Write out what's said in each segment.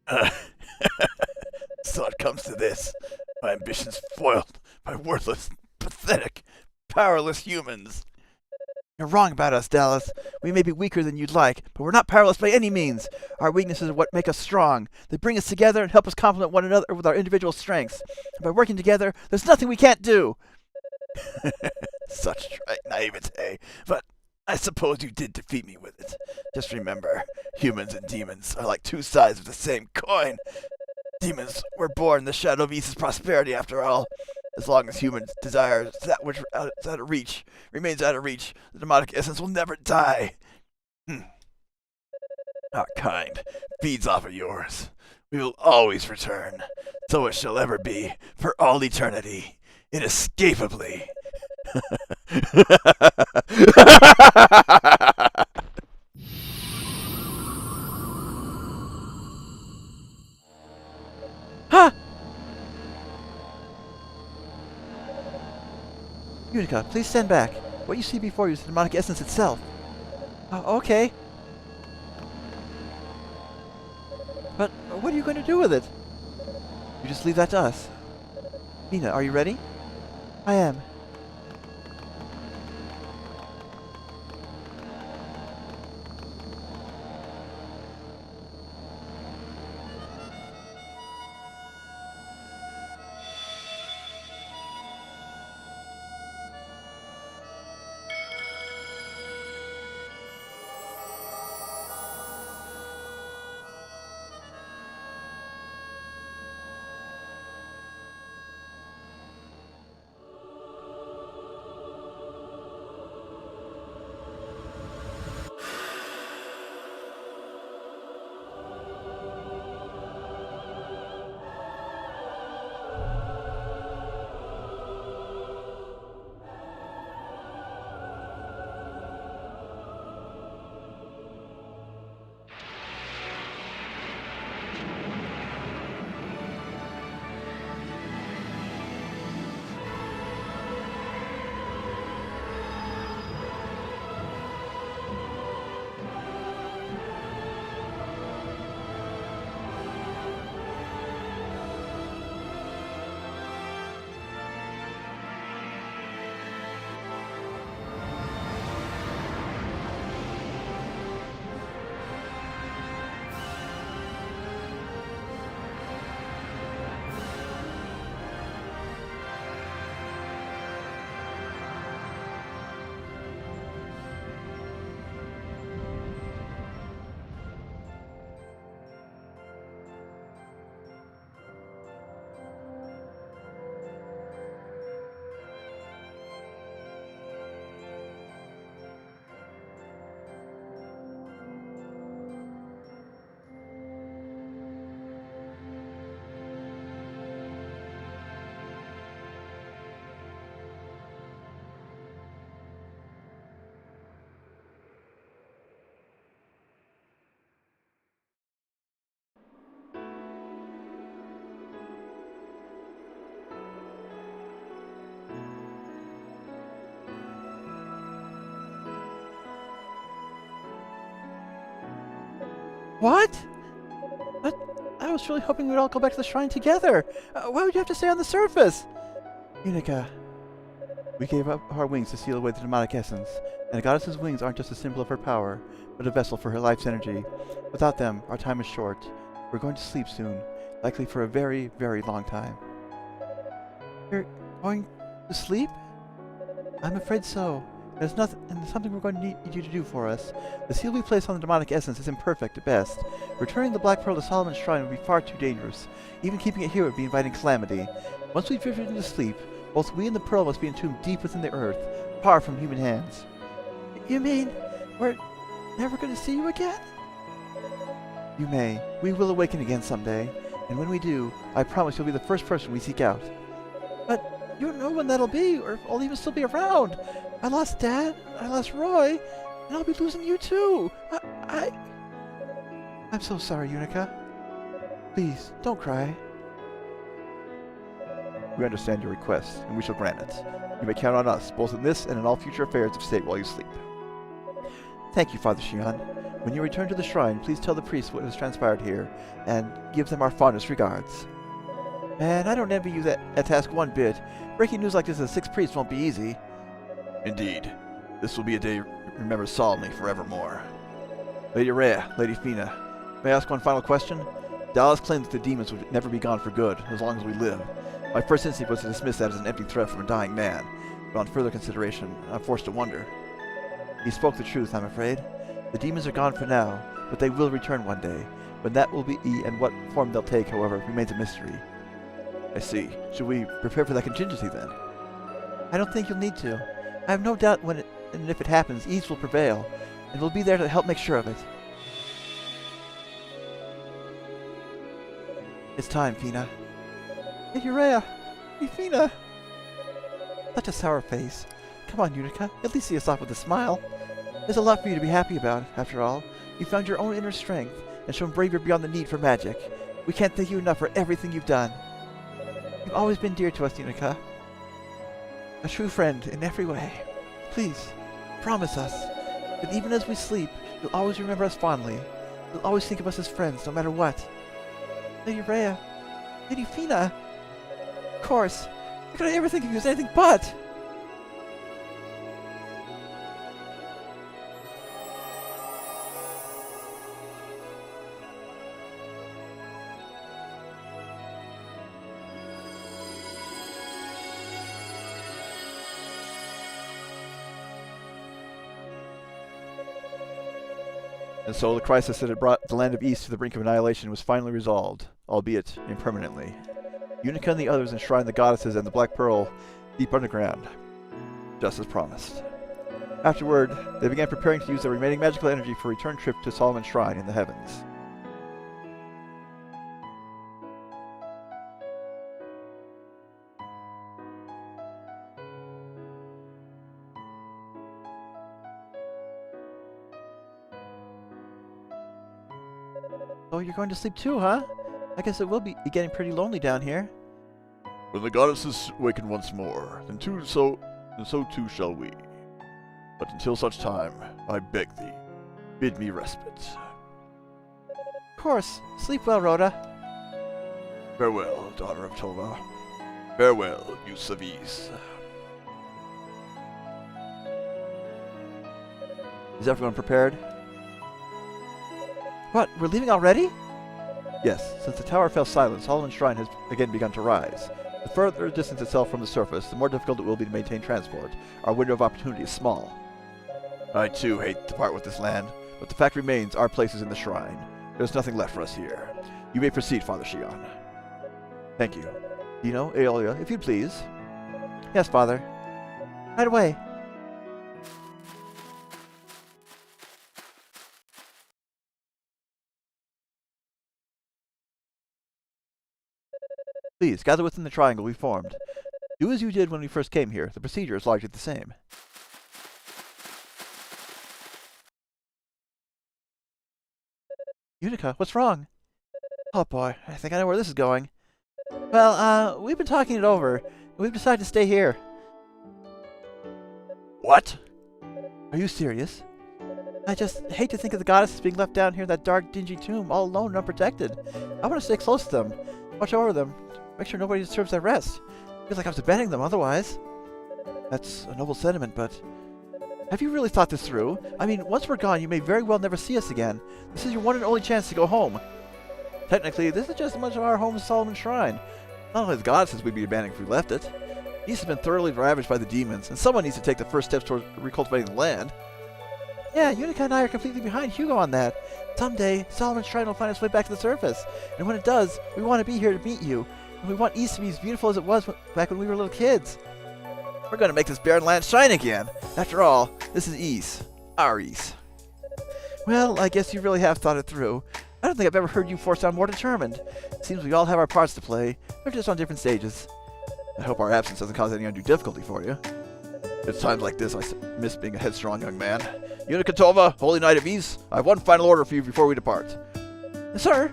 Uh, so it comes to this. My ambitions foiled by worthless, pathetic, powerless humans. You're wrong about us, Dalles. We may be weaker than you'd like, but we're not powerless by any means. Our weaknesses are what make us strong. They bring us together and help us complement one another with our individual strengths. And by working together, there's nothing we can't do. Such trite naivete. But I suppose you did defeat me with it. Just remember, humans and demons are like two sides of the same coin. Demons were born in the shadow of East's prosperity, after all. As long as humans desire that which is out of reach remains out of reach, the demonic essence will never die. Our kind feeds off of yours. We will always return. So it shall ever be, for all eternity, inescapably. Ha! Yunica, please stand back. What you see before you is the demonic essence itself. Okay. But what are you going to do with it? You just leave that to us. Feena, are you ready? I am. What? But I was really hoping we'd all go back to the shrine together. Why would you have to stay on the surface? Yunica, we gave up our wings to seal away the demonic essence, and the goddess's wings aren't just a symbol of her power, but a vessel for her life's energy. Without them, our time is short. We're going to sleep soon, likely for a very, very long time. You're going to sleep? I'm afraid so. There's something we're going to need you to do for us. The seal we place on the demonic essence is imperfect at best. Returning the Black Pearl to Solomon's Shrine would be far too dangerous. Even keeping it here would be inviting calamity. Once we've drifted into sleep, both we and the Pearl must be entombed deep within the earth, far from human hands. You mean we're never going to see you again? You may. We will awaken again someday. And when we do, I promise you'll be the first person we seek out. But you don't know when that'll be, or if I'll even still be around. I lost Dad, I lost Roy, and I'll be losing you too. I'm so sorry, Yunica. Please, don't cry. We understand your request, and we shall grant it. You may count on us, both in this and in all future affairs of state while you sleep. Thank you, Father Shion. When you return to the shrine, please tell the priests what has transpired here, and give them our fondest regards. Man, I don't envy you that task one bit. Breaking news like this to 6 priests won't be easy. Indeed. This will be a day remembered solemnly forevermore. Lady Reah, Lady Feena, may I ask one final question? Dalles claimed that the demons would never be gone for good, as long as we live. My first instinct was to dismiss that as an empty threat from a dying man, but on further consideration, I'm forced to wonder. He spoke the truth, I'm afraid. The demons are gone for now, but they will return one day. When that will be, and what form they'll take, however, remains a mystery. I see. Should we prepare for that contingency, then? I don't think you'll need to. I have no doubt when and if it happens, ease will prevail, and we'll be there to help make sure of it. It's time, Feena. Lady Reah! Lady Feena! Such a sour face. Come on, Yunica. At least see us off with a smile. There's a lot for you to be happy about, after all. You found your own inner strength, and shown bravery beyond the need for magic. We can't thank you enough for everything you've done. You've always been dear to us, Yunica. A true friend in every way. Please, promise us that even as we sleep, you'll always remember us fondly. You'll always think of us as friends, no matter what. Lady Reah, Lady Feena. Of course. How could I ever think of you as anything but? And so the crisis that had brought the land of East to the brink of annihilation was finally resolved, albeit impermanently. Yunica and the others enshrined the goddesses and the Black Pearl deep underground, just as promised. Afterward, they began preparing to use their remaining magical energy for a return trip to Solomon's Shrine in the heavens. Oh, you're going to sleep too, huh? I guess it will be getting pretty lonely down here. When the goddesses awaken once more, then so too shall we. But until such time, I beg thee, bid me respite. Of course. Sleep well, Rhoda. Farewell, daughter of Tova. Farewell, youths of East. Is everyone prepared? What, we're leaving already? Yes, since the tower fell silent, Solomon's Shrine has again begun to rise. The further it distance itself from the surface, the more difficult it will be to maintain transport. Our window of opportunity is small. I too hate to part with this land, But the fact remains, our place is in the shrine. There's nothing left for us here. You may proceed, Father Shion. Thank you. Dino, Aeolia, if you'd please. Yes, Father. Right away. Please, gather within the triangle we formed. Do as you did when we first came here. The procedure is largely the same. Yunica, what's wrong? Oh boy, I think I know where this is going. Well, we've been talking it over, and we've decided to stay here. What? Are you serious? I just hate to think of the goddesses being left down here in that dark, dingy tomb, all alone and unprotected. I want to stay close to them, watch over them, make sure nobody disturbs their rest. Feels like I was abandoning them otherwise. That's a noble sentiment, but have you really thought this through? I mean, once we're gone, you may very well never see us again. This is your one and only chance to go home. Technically, this is just as much of our home as Solomon's Shrine. Not only the goddesses we'd be abandoning if we left it. East has been thoroughly ravaged by the demons, and someone needs to take the first steps towards recultivating the land. Yeah, Yunica and I are completely behind Hugo on that. Someday, Solomon's Shrine will find its way back to the surface, and when it does, we want to be here to meet you. And we want East to be as beautiful as it was back when we were little kids. We're going to make this barren land shine again. After all, this is East. Our East. Well, I guess you really have thought it through. I don't think I've ever heard you four sound more determined. It seems we all have our parts to play. We're just on different stages. I hope our absence doesn't cause any undue difficulty for you. It's times like this I miss being a headstrong young man. Yunica Tova, Holy Knight of East, I have one final order for you before we depart. Yes, sir.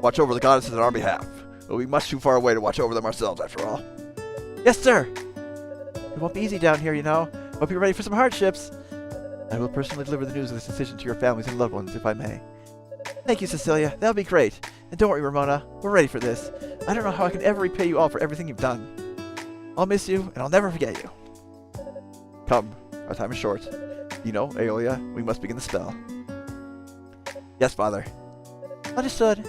Watch over the goddesses on our behalf. We'll be much too far away to watch over them ourselves, after all. Yes, sir. It won't be easy down here, you know. Hope you're ready for some hardships. I will personally deliver the news of this decision to your families and loved ones, if I may. Thank you, Cecilia. That'll be great. And don't worry, Ramona. We're ready for this. I don't know how I can ever repay you all for everything you've done. I'll miss you, and I'll never forget you. Come. Our time is short. You know, Aeolia, we must begin the spell. Yes, Father. Understood.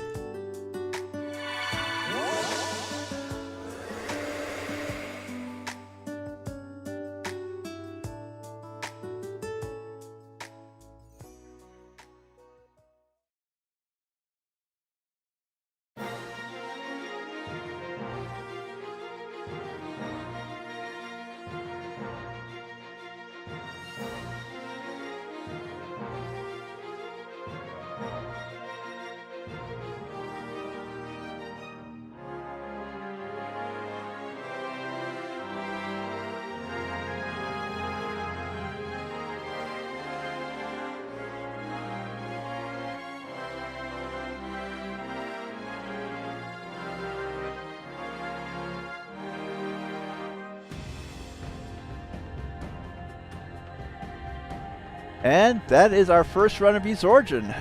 And that is our first run of Ys Origin.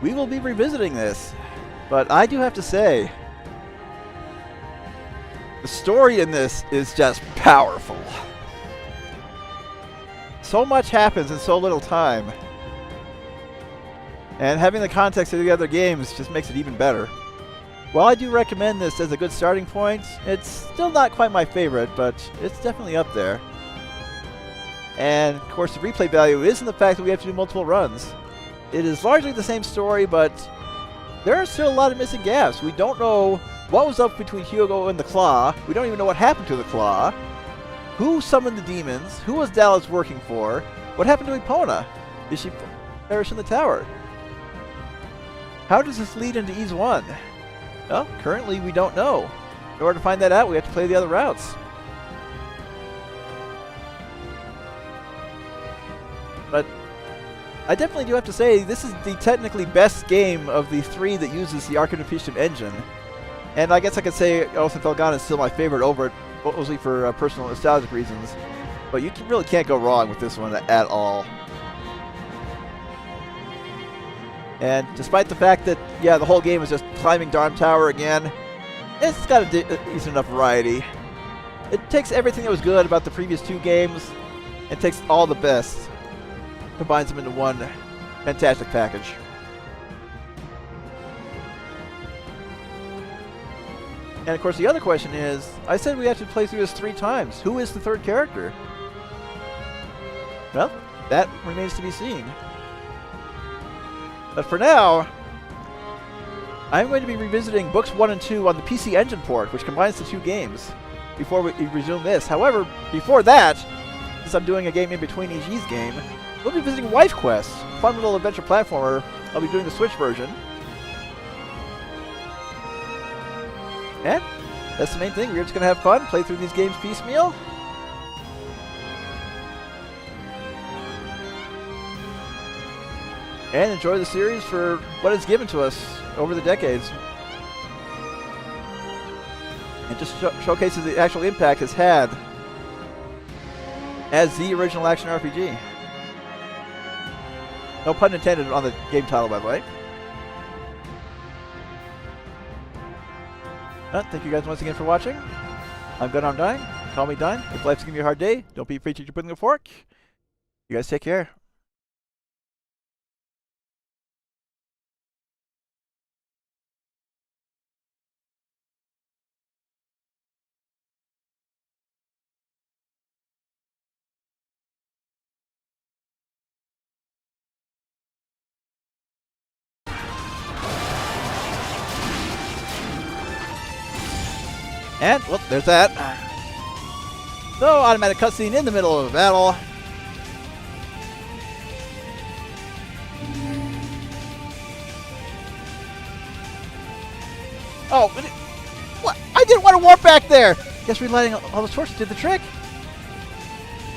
We will be revisiting this, but I do have to say, the story in this is just powerful. So much happens in so little time, and having the context of the other games just makes it even better. While I do recommend this as a good starting point, it's still not quite my favorite, but it's definitely up there. And, of course, the replay value is in the fact that we have to do multiple runs. It is largely the same story, but there are still a lot of missing gaps. We don't know what was up between Hugo and the Claw. We don't even know what happened to the Claw. Who summoned the demons? Who was Dalles working for? What happened to Epona? Did she perish in the tower? How does this lead into Ys 1? Well, currently we don't know. In order to find that out, we have to play the other routes. But I definitely do have to say, this is the technically best game of the three that uses the Arcanum Piston engine. And I guess I could say Oath and Felghana is still my favorite over it, mostly for personal nostalgic reasons. But you really can't go wrong with this one at all. And despite the fact that, yeah, the whole game is just climbing Darm Tower again, it's got a decent enough variety. It takes everything that was good about the previous two games, and takes all the best, combines them into one fantastic package. And of course the other question is, I said we have to play through this 3 times. Who is the third character? Well, that remains to be seen. But for now, I'm going to be revisiting books 1 and 2 on the PC Engine port, which combines the 2 games, before we resume this. However, before that, since I'm doing a game in between each Ys game, we'll be visiting Wife Quest, a fun little adventure platformer. I'll be doing the Switch version. And that's the main thing. We're just going to have fun, play through these games piecemeal. And enjoy the series for what it's given to us over the decades. And just showcases the actual impact it's had as the original action RPG. No pun intended on the game title, by the way. Thank you guys once again for watching. I'm Gun, I'm Dying. Call me Dying. If life's giving you a hard day, don't be afraid to put in a fork. You guys take care. And, well, there's that. So, automatic cutscene in the middle of a battle. Oh, what? I didn't want to warp back there! Guess relighting all those torches did the trick.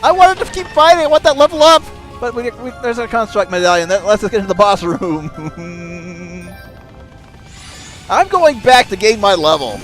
I wanted to keep fighting, I want that level up! But there's a construct medallion that lets us get into the boss room. I'm going back to gain my level.